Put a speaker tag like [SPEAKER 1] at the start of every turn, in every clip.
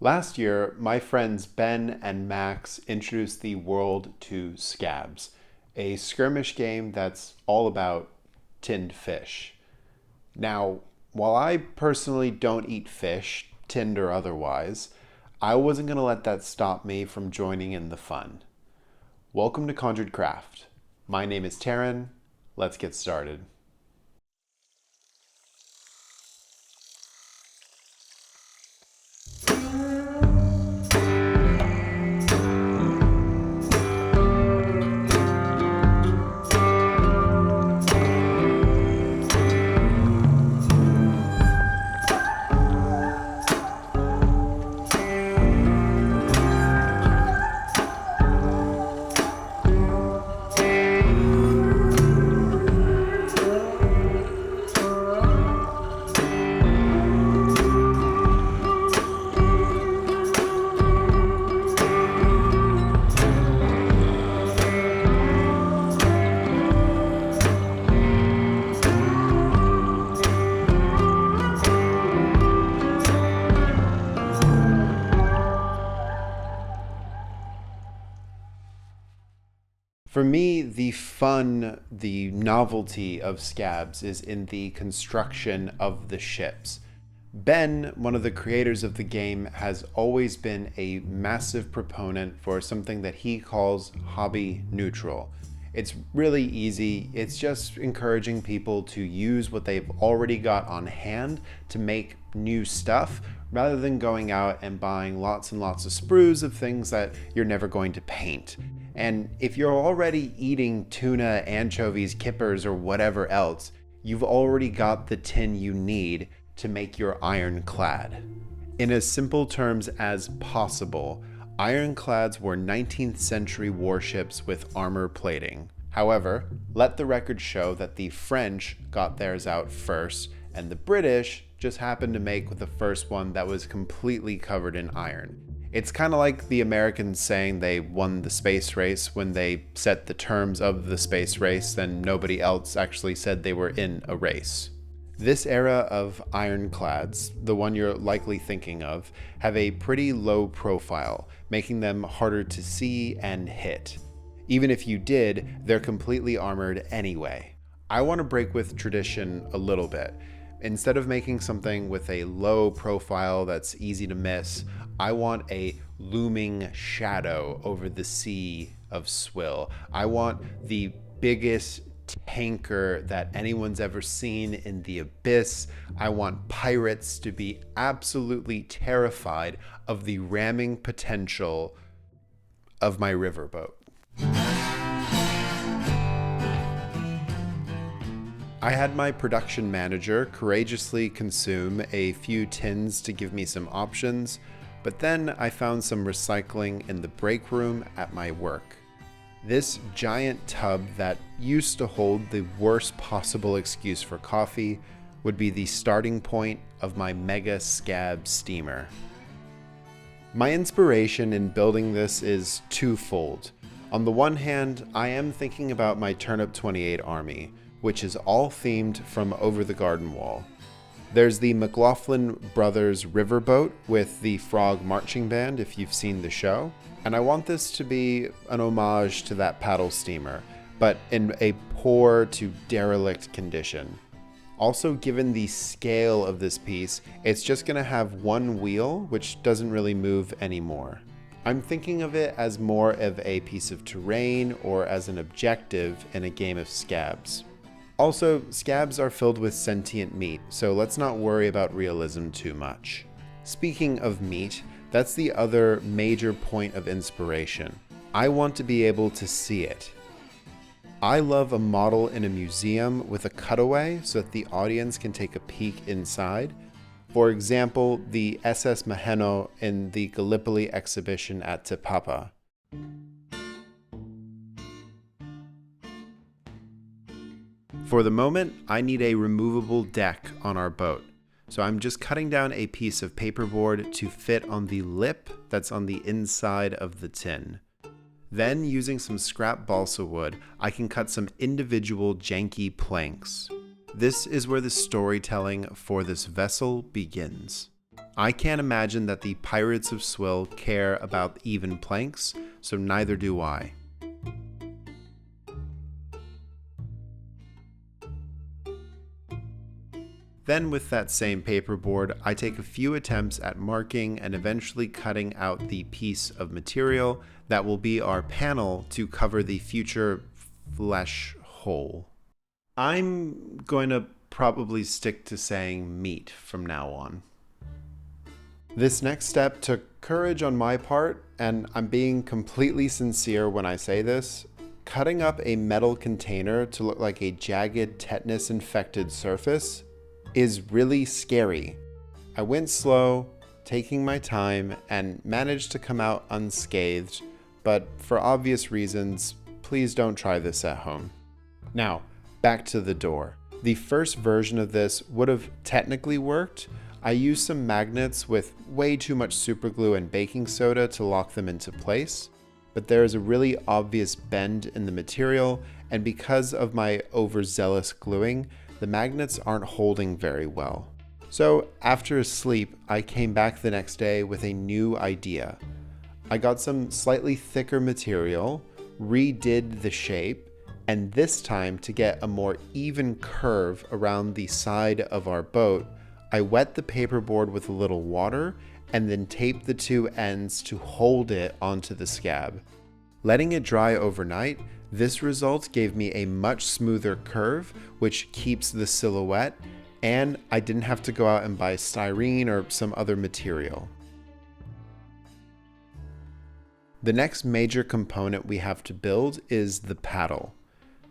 [SPEAKER 1] Last year, my friends Ben and Max introduced the world to Scabz, a skirmish game that's all about tinned fish. Now, while I personally don't eat fish, tinned or otherwise, I wasn't going to let that stop me from joining in the fun. Welcome to Conjured Craft. My name is Taryn. Let's get started. For me, the fun, the novelty of Scabz is in the construction of the ships. Ben, one of the creators of the game, has always been a massive proponent for something that he calls hobby neutral. It's really easy. It's just encouraging people to use what they've already got on hand to make new stuff rather than going out and buying lots and lots of sprues of things that you're never going to paint. And if you're already eating tuna, anchovies, kippers, or whatever else, you've already got the tin you need to make your ironclad. In as simple terms as possible, ironclads were 19th century warships with armor plating. However, let the record show that the French got theirs out first, and the British just happened to make the first one that was completely covered in iron. It's kind of like the Americans saying they won the space race when they set the terms of the space race, and nobody else actually said they were in a race. This era of ironclads, the one you're likely thinking of, have a pretty low profile, making them harder to see and hit. Even if you did, they're completely armored anyway. I want to break with tradition a little bit. Instead of making something with a low profile that's easy to miss, I want a looming shadow over the sea of swill. I want the biggest tanker that anyone's ever seen in the abyss. I want pirates to be absolutely terrified of the ramming potential of my riverboat. I had my production manager courageously consume a few tins to give me some options, but then I found some recycling in the break room at my work. This giant tub that used to hold the worst possible excuse for coffee would be the starting point of my mega Scabz steamer. My inspiration in building this is twofold. On the one hand, I am thinking about my Turnip 28 army, which is all themed from Over the Garden Wall. There's the McLaughlin Brothers riverboat with the Frog Marching Band, if you've seen the show. And I want this to be an homage to that paddle steamer, but in a poor to derelict condition. Also, given the scale of this piece, it's just going to have one wheel, which doesn't really move anymore. I'm thinking of it as more of a piece of terrain or as an objective in a game of Scabz. Also, Scabz are filled with sentient meat, so let's not worry about realism too much. Speaking of meat, that's the other major point of inspiration. I want to be able to see it. I love a model in a museum with a cutaway so that the audience can take a peek inside. For example, the SS Maheno in the Gallipoli exhibition at Tipapa. For the moment, I need a removable deck on our boat. So I'm just cutting down a piece of paperboard to fit on the lip that's on the inside of the tin. Then, using some scrap balsa wood, I can cut some individual janky planks. This is where the storytelling for this vessel begins. I can't imagine that the Pirates of Swill care about even planks, so neither do I. Then with that same paperboard, I take a few attempts at marking and eventually cutting out the piece of material that will be our panel to cover the future flesh hole. I'm going to probably stick to saying meat from now on. This next step took courage on my part, and I'm being completely sincere when I say this. Cutting up a metal container to look like a jagged tetanus-infected surface is really scary. I went slow, taking my time, and managed to come out unscathed, but for obvious reasons, please don't try this at home. Now, back to the door. The first version of this would have technically worked. I used some magnets with way too much superglue and baking soda to lock them into place, but there is a really obvious bend in the material, and because of my overzealous gluing, the magnets aren't holding very well. So after a sleep, I came back the next day with a new idea. I got some slightly thicker material, redid the shape, and this time to get a more even curve around the side of our boat, I wet the paperboard with a little water and then taped the two ends to hold it onto the scab. Letting it dry overnight, this result gave me a much smoother curve, which keeps the silhouette, and I didn't have to go out and buy styrene or some other material. The next major component we have to build is the paddle.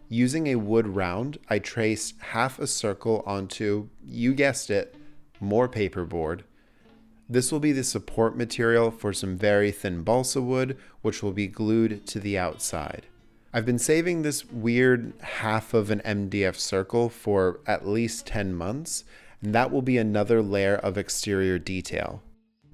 [SPEAKER 1] Using a wood round, I traced half a circle onto, you guessed it, more paperboard. This will be the support material for some very thin balsa wood, which will be glued to the outside. I've been saving this weird half of an MDF circle for at least 10 months, and that will be another layer of exterior detail.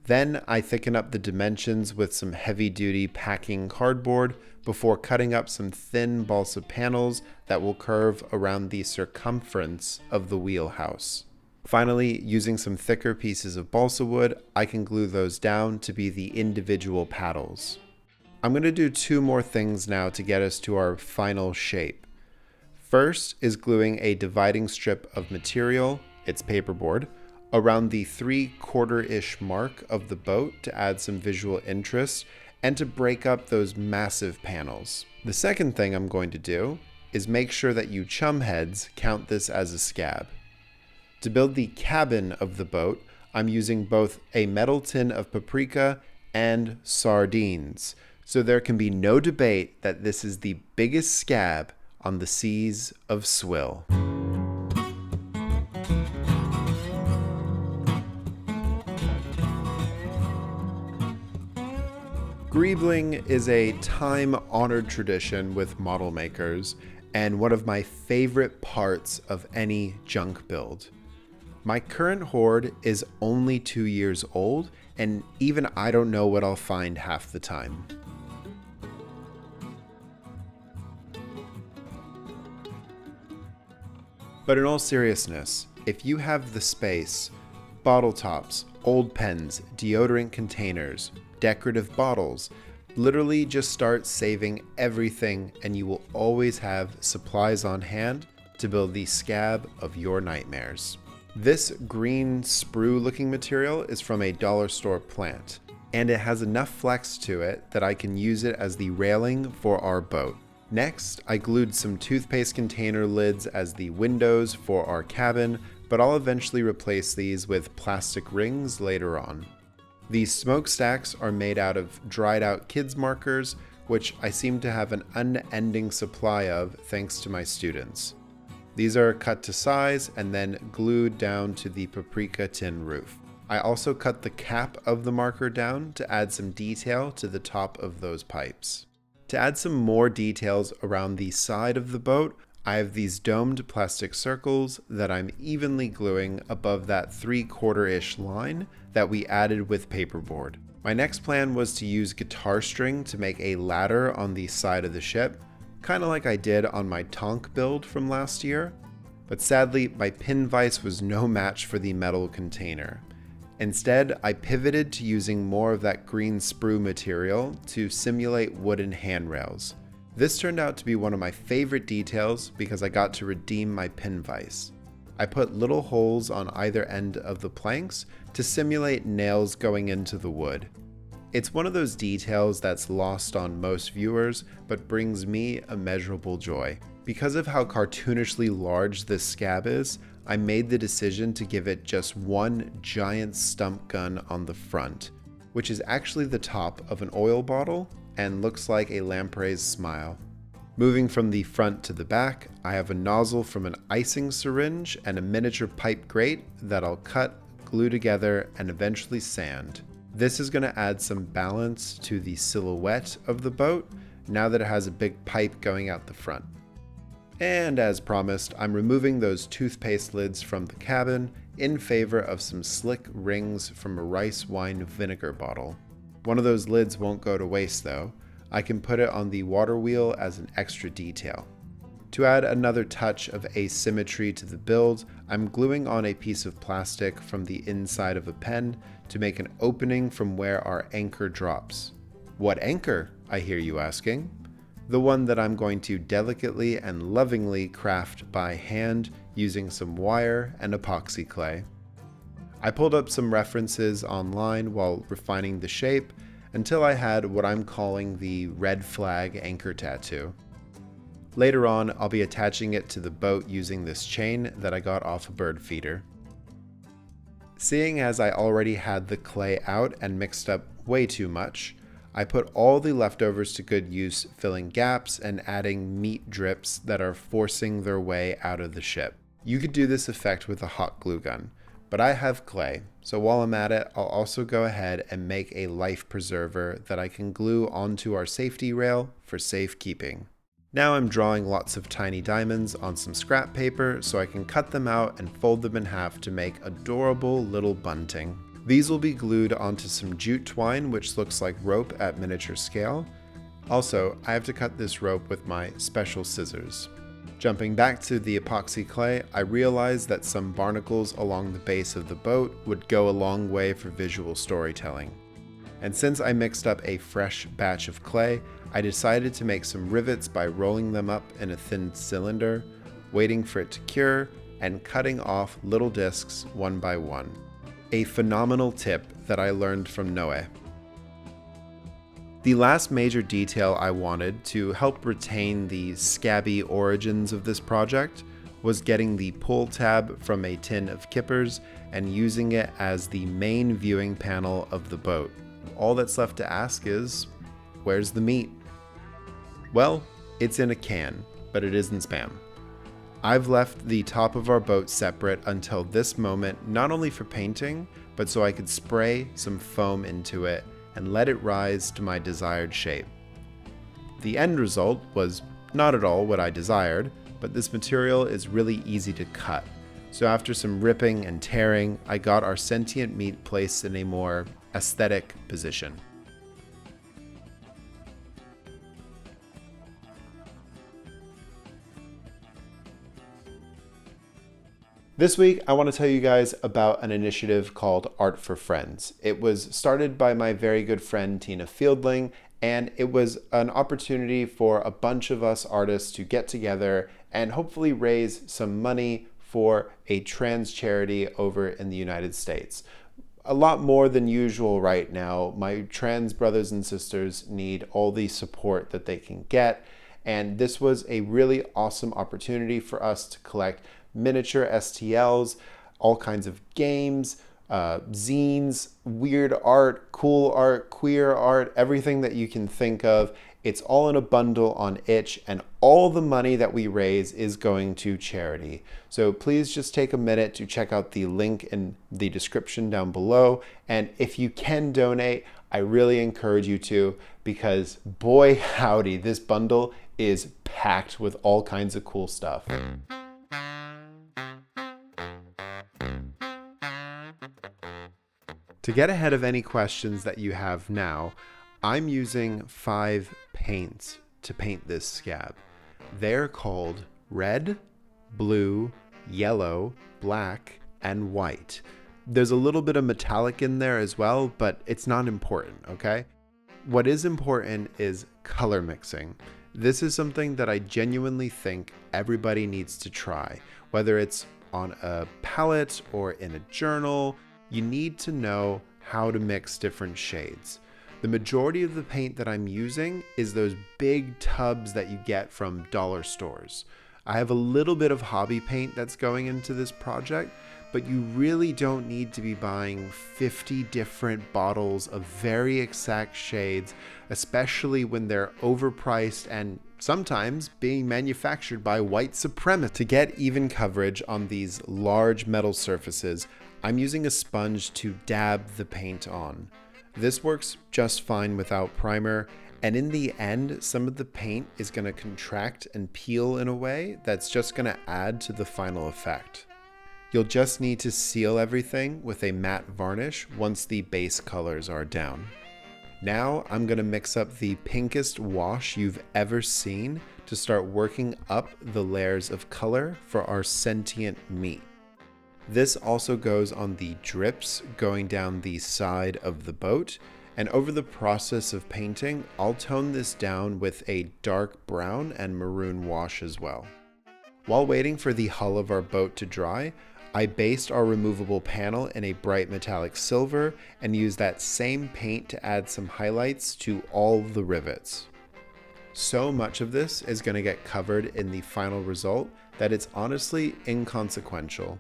[SPEAKER 1] Then I thicken up the dimensions with some heavy-duty packing cardboard before cutting up some thin balsa panels that will curve around the circumference of the wheelhouse. Finally, using some thicker pieces of balsa wood, I can glue those down to be the individual paddles. I'm going to do two more things now to get us to our final shape. First is gluing a dividing strip of material, it's paperboard, around the 3/4-ish mark of the boat to add some visual interest and to break up those massive panels. The second thing I'm going to do is make sure that you chumheads count this as a scab. To build the cabin of the boat, I'm using both a metal tin of paprika and sardines, so there can be no debate that this is the biggest scab on the seas of Swill. Greebling is a time-honored tradition with model makers, and one of my favorite parts of any junk build. My current hoard is only 2 years old, and even I don't know what I'll find half the time. But in all seriousness, if you have the space, bottle tops, old pens, deodorant containers, decorative bottles, literally just start saving everything and you will always have supplies on hand to build the scab of your nightmares. This green sprue looking material is from a dollar store plant, and it has enough flex to it that I can use it as the railing for our boat. Next, I glued some toothpaste container lids as the windows for our cabin, but I'll eventually replace these with plastic rings later on. These smokestacks are made out of dried out kids markers, which I seem to have an unending supply of thanks to my students. These are cut to size and then glued down to the paprika tin roof. I also cut the cap of the marker down to add some detail to the top of those pipes. To add some more details around the side of the boat, I have these domed plastic circles that I'm evenly gluing above that 3/4-ish line that we added with paperboard. My next plan was to use guitar string to make a ladder on the side of the ship, kind of like I did on my Tonk build from last year, but sadly my pin vise was no match for the metal container. Instead, I pivoted to using more of that green sprue material to simulate wooden handrails. This turned out to be one of my favorite details because I got to redeem my pin vise. I put little holes on either end of the planks to simulate nails going into the wood. It's one of those details that's lost on most viewers, but brings me immeasurable joy. Because of how cartoonishly large this scab is, I made the decision to give it just one giant stump gun on the front, which is actually the top of an oil bottle and looks like a lamprey's smile. Moving from the front to the back, I have a nozzle from an icing syringe and a miniature pipe grate that I'll cut, glue together, and eventually sand. This is going to add some balance to the silhouette of the boat now that it has a big pipe going out the front. And as promised, I'm removing those toothpaste lids from the cabin in favor of some slick rings from a rice wine vinegar bottle. One of those lids won't go to waste though. I can put it on the water wheel as an extra detail. To add another touch of asymmetry to the build, I'm gluing on a piece of plastic from the inside of a pen to make an opening from where our anchor drops. What anchor, I hear you asking? The one that I'm going to delicately and lovingly craft by hand using some wire and epoxy clay. I pulled up some references online while refining the shape until I had what I'm calling the red flag anchor tattoo. Later on, I'll be attaching it to the boat using this chain that I got off a bird feeder. Seeing as I already had the clay out and mixed up way too much, I put all the leftovers to good use, filling gaps and adding meat drips that are forcing their way out of the ship. You could do this effect with a hot glue gun, but I have clay, so while I'm at it, I'll also go ahead and make a life preserver that I can glue onto our safety rail for safekeeping. Now I'm drawing lots of tiny diamonds on some scrap paper so I can cut them out and fold them in half to make adorable little bunting. These will be glued onto some jute twine, which looks like rope at miniature scale. Also, I have to cut this rope with my special scissors. Jumping back to the epoxy clay, I realized that some barnacles along the base of the boat would go a long way for visual storytelling. And since I mixed up a fresh batch of clay, I decided to make some rivets by rolling them up in a thin cylinder, waiting for it to cure, and cutting off little discs one by one. A phenomenal tip that I learned from Noe. The last major detail I wanted to help retain the scabby origins of this project was getting the pull tab from a tin of kippers and using it as the main viewing panel of the boat. All that's left to ask is, where's the meat? Well, it's in a can, but it isn't Spam. I've left the top of our boat separate until this moment, not only for painting, but so I could spray some foam into it and let it rise to my desired shape. The end result was not at all what I desired, but this material is really easy to cut. So after some ripping and tearing, I got our sentient meat placed in a more aesthetic position. This week, I want to tell you guys about an initiative called Art for Friends. It was started by my very good friend Tina Fieldling, and it was an opportunity for a bunch of us artists to get together and hopefully raise some money for a trans charity over in the United States. A lot more than usual right now. My trans brothers and sisters need all the support that they can get, and this was a really awesome opportunity for us to collect miniature STLs, all kinds of games, zines, weird art, cool art, queer art, everything that you can think of. It's all in a bundle on Itch, and all the money that we raise is going to charity. So please just take a minute to check out the link in the description down below. And if you can donate, I really encourage you to, because boy howdy, this bundle is packed with all kinds of cool stuff. To get ahead of any questions that you have now, I'm using 5 paints to paint this scab. They're called red, blue, yellow, black, and white. There's a little bit of metallic in there as well, but it's not important, okay? What is important is color mixing. This is something that I genuinely think everybody needs to try, whether it's on a palette or in a journal. You need to know how to mix different shades. The majority of the paint that I'm using is those big tubs that you get from dollar stores. I have a little bit of hobby paint that's going into this project, but you really don't need to be buying 50 different bottles of very exact shades, especially when they're overpriced and sometimes being manufactured by white supremacists. To get even coverage on these large metal surfaces, I'm using a sponge to dab the paint on. This works just fine without primer, and in the end, some of the paint is going to contract and peel in a way that's just going to add to the final effect. You'll just need to seal everything with a matte varnish once the base colors are down. Now I'm going to mix up the pinkest wash you've ever seen to start working up the layers of color for our sentient meat. This also goes on the drips going down the side of the boat, and over the process of painting, I'll tone this down with a dark brown and maroon wash as well. While waiting for the hull of our boat to dry, I based our removable panel in a bright metallic silver and used that same paint to add some highlights to all the rivets. So much of this is going to get covered in the final result that it's honestly inconsequential.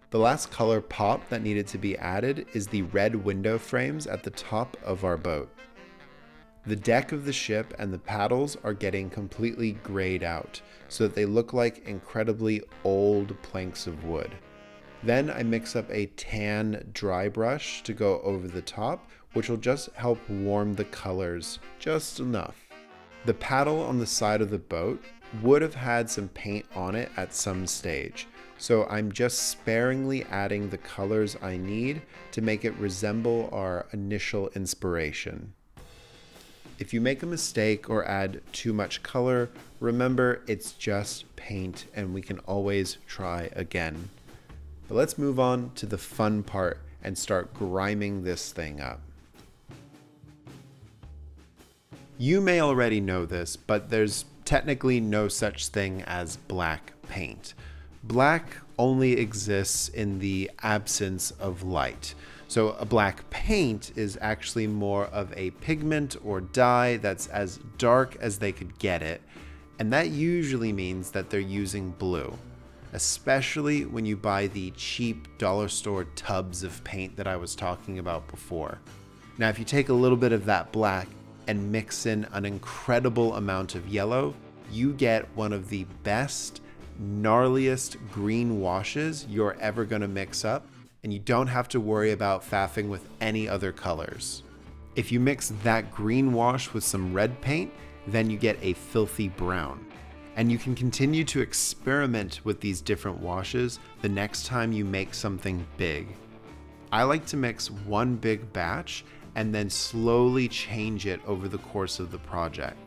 [SPEAKER 1] The last color pop that needed to be added is the red window frames at the top of our boat. The deck of the ship and the paddles are getting completely grayed out so that they look like incredibly old planks of wood. Then I mix up a tan dry brush to go over the top, which will just help warm the colors just enough. The paddle on the side of the boat would have had some paint on it at some stage, so I'm just sparingly adding the colors I need to make it resemble our initial inspiration. If you make a mistake or add too much color, remember it's just paint and we can always try again. But let's move on to the fun part and start griming this thing up. You may already know this, but there's technically no such thing as black paint. Black only exists in the absence of light. So a black paint is actually more of a pigment or dye that's as dark as they could get it, and that usually means that they're using blue, especially when you buy the cheap dollar store tubs of paint that I was talking about before. Now, if you take a little bit of that black and mix in an incredible amount of yellow, you get one of the best, gnarliest green washes you're ever going to mix up, and you don't have to worry about faffing with any other colors. If you mix that green wash with some red paint, then you get a filthy brown. And you can continue to experiment with these different washes the next time you make something big. I like to mix one big batch and then slowly change it over the course of the project.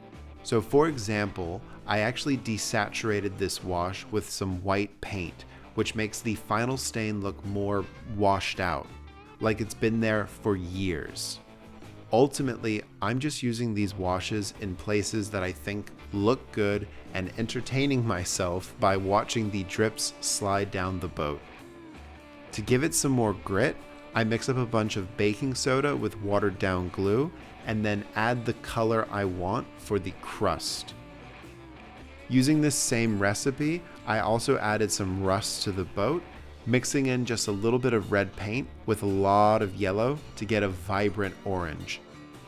[SPEAKER 1] So for example, I actually desaturated this wash with some white paint, which makes the final stain look more washed out, like it's been there for years. Ultimately, I'm just using these washes in places that I think look good and entertaining myself by watching the drips slide down the boat. To give it some more grit, I mix up a bunch of baking soda with watered down glue and then add the color I want for the crust. Using this same recipe, I also added some rust to the boat, mixing in just a little bit of red paint with a lot of yellow to get a vibrant orange,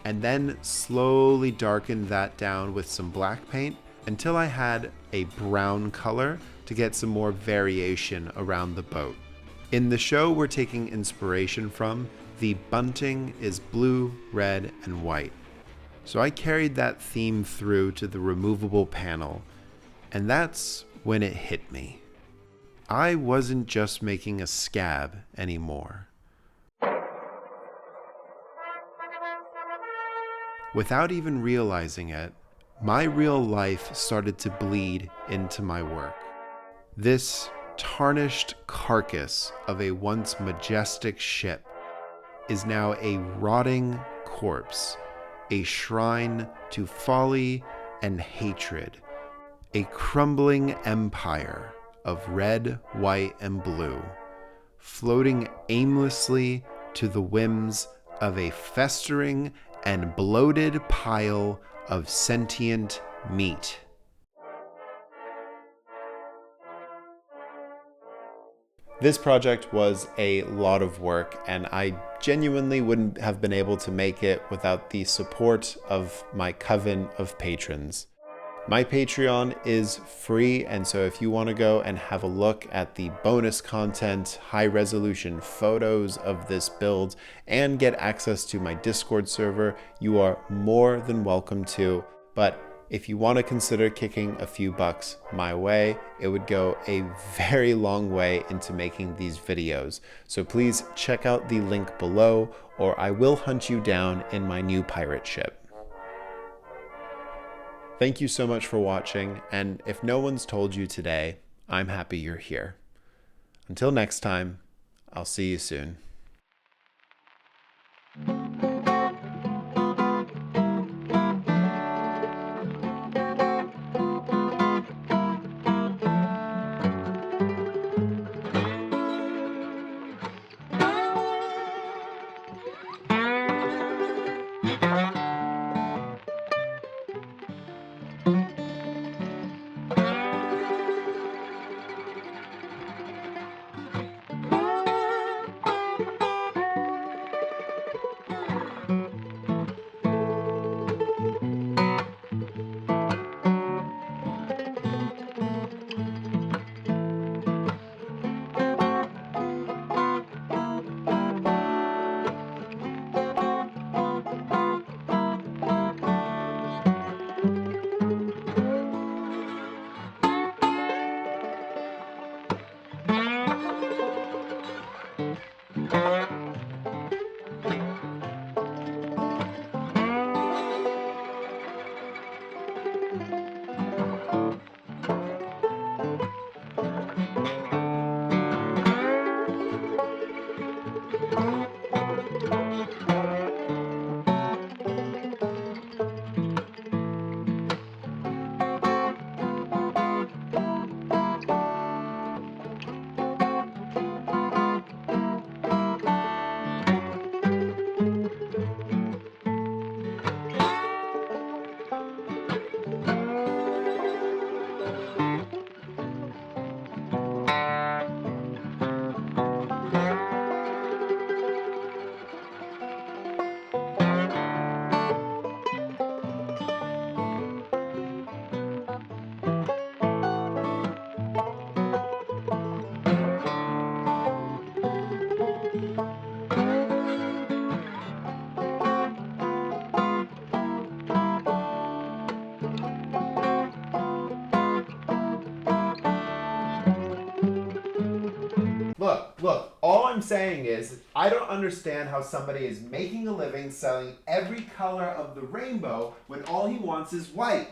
[SPEAKER 1] and then slowly darkened that down with some black paint until I had a brown color to get some more variation around the boat. In the show we're taking inspiration from, the bunting is blue, red, and white. So I carried that theme through to the removable panel, and that's when it hit me. I wasn't just making a scab anymore. Without even realizing it, my real life started to bleed into my work. This tarnished carcass of a once majestic ship is now a rotting corpse, a shrine to folly and hatred, a crumbling empire of red, white, and blue, floating aimlessly to the whims of a festering and bloated pile of sentient meat. This project was a lot of work, and I genuinely wouldn't have been able to make it without the support of my coven of patrons. My Patreon is free, and so if you want to go and have a look at the bonus content, high-resolution photos of this build, and get access to my Discord server, you are more than welcome to. But if you want to consider kicking a few bucks my way, it would go a very long way into making these videos. So please check out the link below, or I will hunt you down in my new pirate ship. Thank you so much for watching, and if no one's told you today, I'm happy you're here. Until next time, I'll see you soon. Look, all I'm saying is I don't understand how somebody is making a living selling every color of the rainbow when all he wants is white.